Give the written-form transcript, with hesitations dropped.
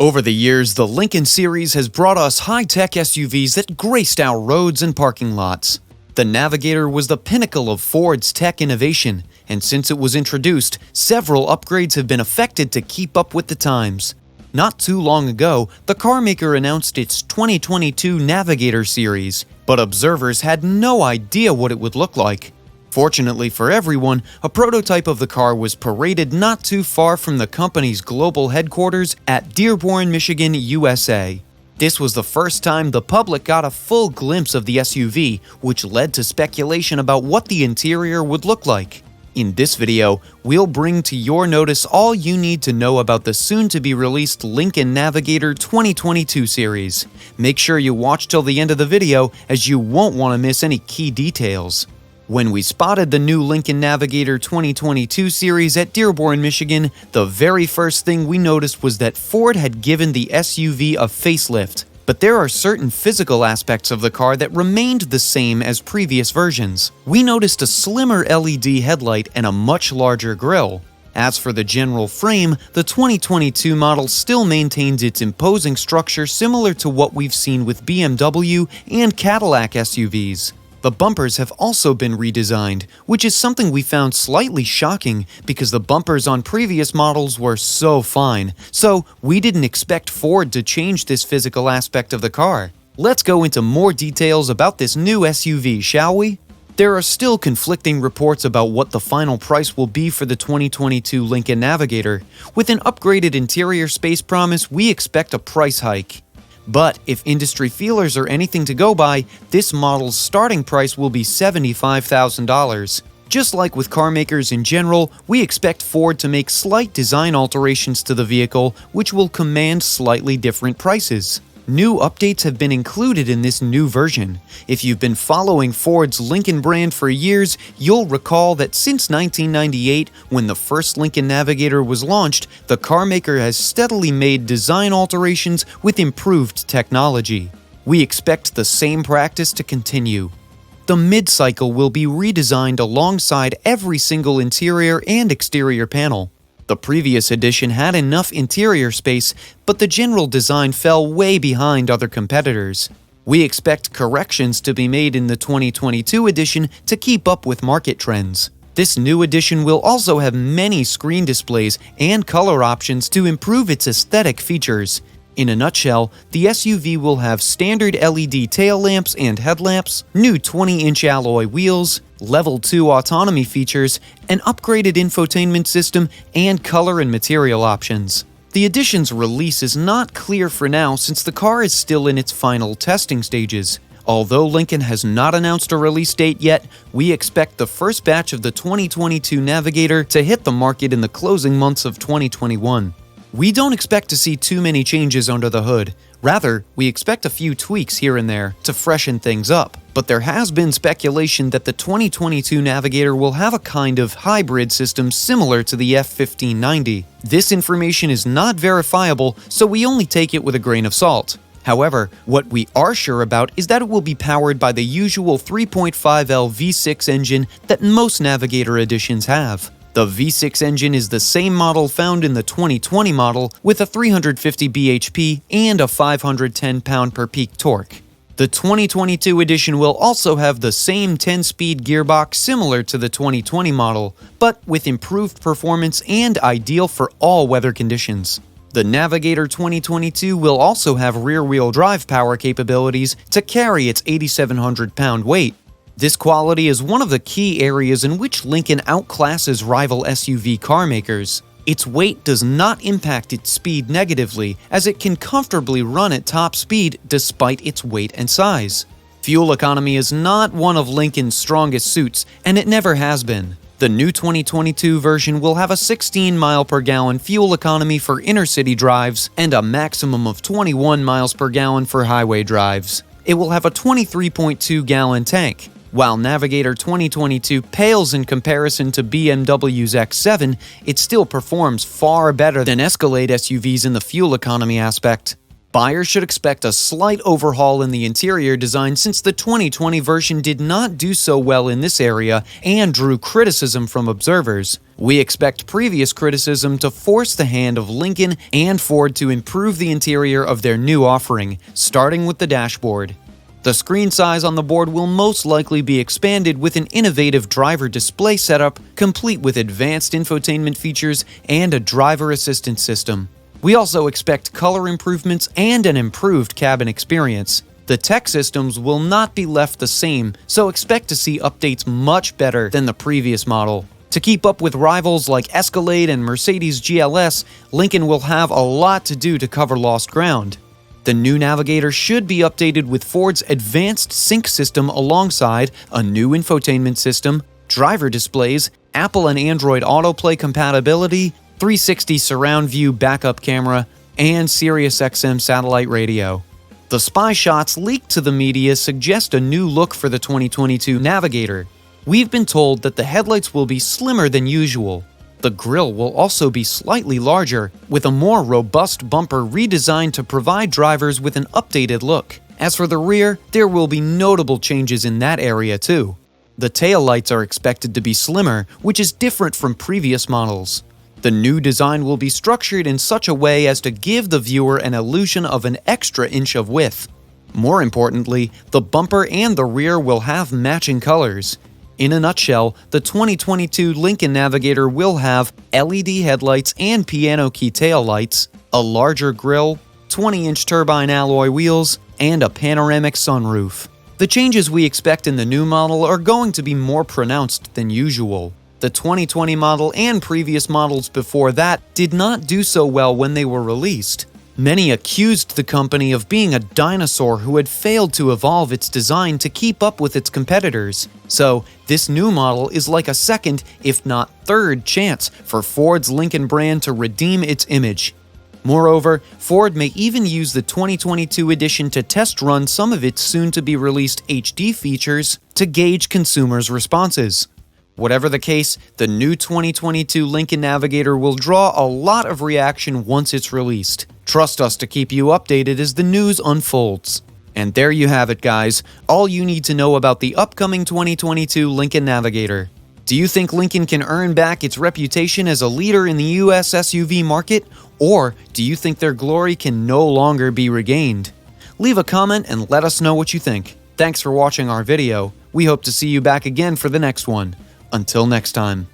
Over the years, the Lincoln Series has brought us high-tech SUVs that graced our roads and parking lots. The Navigator was the pinnacle of Ford's tech innovation, and since it was introduced, several upgrades have been effected to keep up with the times. Not too long ago, the carmaker announced its 2022 Navigator Series, but observers had no idea what it would look like. Fortunately for everyone, a prototype of the car was paraded not too far from the company's global headquarters at Dearborn, Michigan, USA. This was the first time the public got a full glimpse of the SUV, which led to speculation about what the interior would look like. In this video, we'll bring to your notice all you need to know about the soon-to-be-released Lincoln Navigator 2022 series. Make sure you watch till the end of the video, as you won't want to miss any key details. When we spotted the new Lincoln Navigator 2022 series at Dearborn, Michigan, the very first thing we noticed was that Ford had given the SUV a facelift. But there are certain physical aspects of the car that remained the same as previous versions. We noticed a slimmer LED headlight and a much larger grille. As for the general frame, the 2022 model still maintains its imposing structure similar to what we've seen with BMW and Cadillac SUVs. The bumpers have also been redesigned, which is something we found slightly shocking because the bumpers on previous models were so fine, so we didn't expect Ford to change this physical aspect of the car. Let's go into more details about this new SUV, shall we? There are still conflicting reports about what the final price will be for the 2022 Lincoln Navigator. With an upgraded interior space promise, we expect a price hike. But if industry feelers are anything to go by, this model's starting price will be $75,000. Just like with car makers in general, we expect Ford to make slight design alterations to the vehicle, which will command slightly different prices. New updates have been included in this new version. If you've been following Ford's Lincoln brand for years, you'll recall that since 1998, when the first Lincoln Navigator was launched, the carmaker has steadily made design alterations with improved technology. We expect the same practice to continue. The mid-cycle will be redesigned alongside every single interior and exterior panel. The previous edition had enough interior space, but the general design fell way behind other competitors. We expect corrections to be made in the 2022 edition to keep up with market trends. This new edition will also have many screen displays and color options to improve its aesthetic features. In a nutshell, the SUV will have standard LED tail lamps and headlamps, new 20-inch alloy wheels, Level 2 autonomy features, an upgraded infotainment system, and color and material options. The edition's release is not clear for now since the car is still in its final testing stages. Although Lincoln has not announced a release date yet, we expect the first batch of the 2022 Navigator to hit the market in the closing months of 2021. We don't expect to see too many changes under the hood. Rather, we expect a few tweaks here and there to freshen things up. But there has been speculation that the 2022 Navigator will have a kind of hybrid system similar to the F1590. This information is not verifiable, so we only take it with a grain of salt. However, what we are sure about is that it will be powered by the usual 3.5L V6 engine that most Navigator editions have. The V6 engine is the same model found in the 2020 model with a 350 bhp and a 510 pound-per-peak torque. The 2022 edition will also have the same 10-speed gearbox similar to the 2020 model, but with improved performance and ideal for all weather conditions. The Navigator 2022 will also have rear-wheel drive power capabilities to carry its 8,700-pound weight. This quality is one of the key areas in which Lincoln outclasses rival SUV car makers. Its weight does not impact its speed negatively, as it can comfortably run at top speed despite its weight and size. Fuel economy is not one of Lincoln's strongest suits, and it never has been. The new 2022 version will have a 16 mpg fuel economy for inner-city drives and a maximum of 21 mpg for highway drives. It will have a 23.2-gallon tank. While Navigator 2022 pales in comparison to BMW's X7, it still performs far better than Escalade SUVs in the fuel economy aspect. Buyers should expect a slight overhaul in the interior design since the 2020 version did not do so well in this area and drew criticism from observers. We expect previous criticism to force the hand of Lincoln and Ford to improve the interior of their new offering, starting with the dashboard. The screen size on the board will most likely be expanded with an innovative driver display setup, complete with advanced infotainment features and a driver assistance system. We also expect color improvements and an improved cabin experience. The tech systems will not be left the same, so expect to see updates much better than the previous model. To keep up with rivals like Escalade and Mercedes GLS, Lincoln will have a lot to do to cover lost ground. The new Navigator should be updated with Ford's advanced sync system alongside a new infotainment system, driver displays, Apple and Android autoplay compatibility, 360 surround view backup camera, and SiriusXM satellite radio. The spy shots leaked to the media suggest a new look for the 2022 Navigator. We've been told that the headlights will be slimmer than usual. The grille will also be slightly larger, with a more robust bumper redesigned to provide drivers with an updated look. As for the rear, there will be notable changes in that area too. The taillights are expected to be slimmer, which is different from previous models. The new design will be structured in such a way as to give the viewer an illusion of an extra inch of width. More importantly, the bumper and the rear will have matching colors. In a nutshell, the 2022 Lincoln Navigator will have LED headlights and piano key taillights, a larger grille, 20-inch turbine alloy wheels, and a panoramic sunroof. The changes we expect in the new model are going to be more pronounced than usual. The 2020 model and previous models before that did not do so well when they were released. Many accused the company of being a dinosaur who had failed to evolve its design to keep up with its competitors. So, this new model is like a second, if not third, chance for Ford's Lincoln brand to redeem its image. Moreover, Ford may even use the 2022 edition to test run some of its soon-to-be-released HD features to gauge consumers' responses. Whatever the case, the new 2022 Lincoln Navigator will draw a lot of reaction once it's released. Trust us to keep you updated as the news unfolds. And there you have it, guys. All you need to know about the upcoming 2022 Lincoln Navigator. Do you think Lincoln can earn back its reputation as a leader in the US SUV market? Or do you think their glory can no longer be regained? Leave a comment and let us know what you think. Thanks for watching our video. We hope to see you back again for the next one. Until next time.